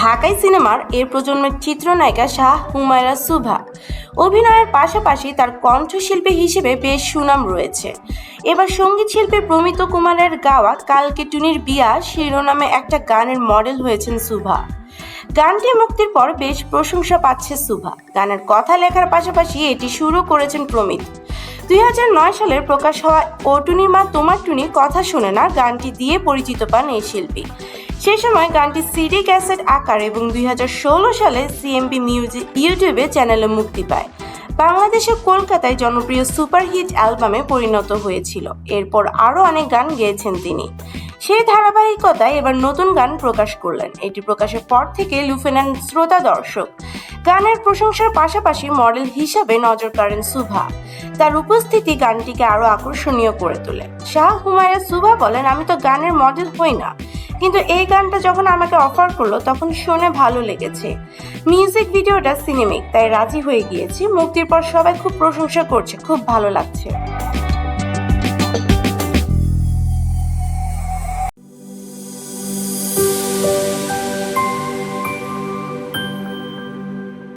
ঢাকাই সিনেমার এ প্রজন্মের চিত্রনায়িকা শাহ হুমায়রা সুভা। অভিনয়ের পাশাপাশি তার কণ্ঠশিল্পী হিসেবে বেশ সুনাম রয়েছে। এবার সঙ্গীত শিল্পী প্রমিত কুমারের গাওয়া কালকে টুনির বিয়া শিরোনামে একটা গানের মডেল হয়েছেন সুভা। গানটি মুক্তির পর বেশ প্রশংসা পাচ্ছে সুভা। গানের কথা লেখার পাশাপাশি এটি শুরু করেছেন প্রমিত। 2009 সালের প্রকাশ হওয়া ও টুনির মা তোমার টুনি কথা শোনে না গানটি দিয়ে পরিচিত পান এই শিল্পী। সে সময় গানটি সিডি ক্যাসেট আকার এবং 2016 সালে সিএমবি মিউজিক ইউটিউবে চ্যানেলে মুক্তি পায়। বাংলাদেশের কলকাতায় জনপ্রিয় সুপারহিট অ্যালবামে পরিণত হয়েছিল। এরপর আরও অনেক গান গেয়েছেন তিনি। সেই ধারাবাহিকতায় এবার নতুন গান প্রকাশ করলেন। এটি প্রকাশের পর থেকে লুফে নেন শ্রোতা দর্শক। গানের প্রশংসার পাশাপাশি মডেল হিসাবে নজর কাড়েন সুভা। তার উপস্থিতি গানটিকে আরও আকর্ষণীয় করে তোলে। শাহ হুমায়রা সুভা বলেন, আমি তো গানের মডেল হই না, কিন্তু এই গানটা যখন আমাকে অফার করলো তখন শুনে ভালো লেগেছে। মিউজিক ভিডিওটা সিনেমিক, তাই রাজি হয়ে গিয়েছি। মুক্তির পর সবাই খুব প্রশংসা করছে, খুব ভালো লাগছে।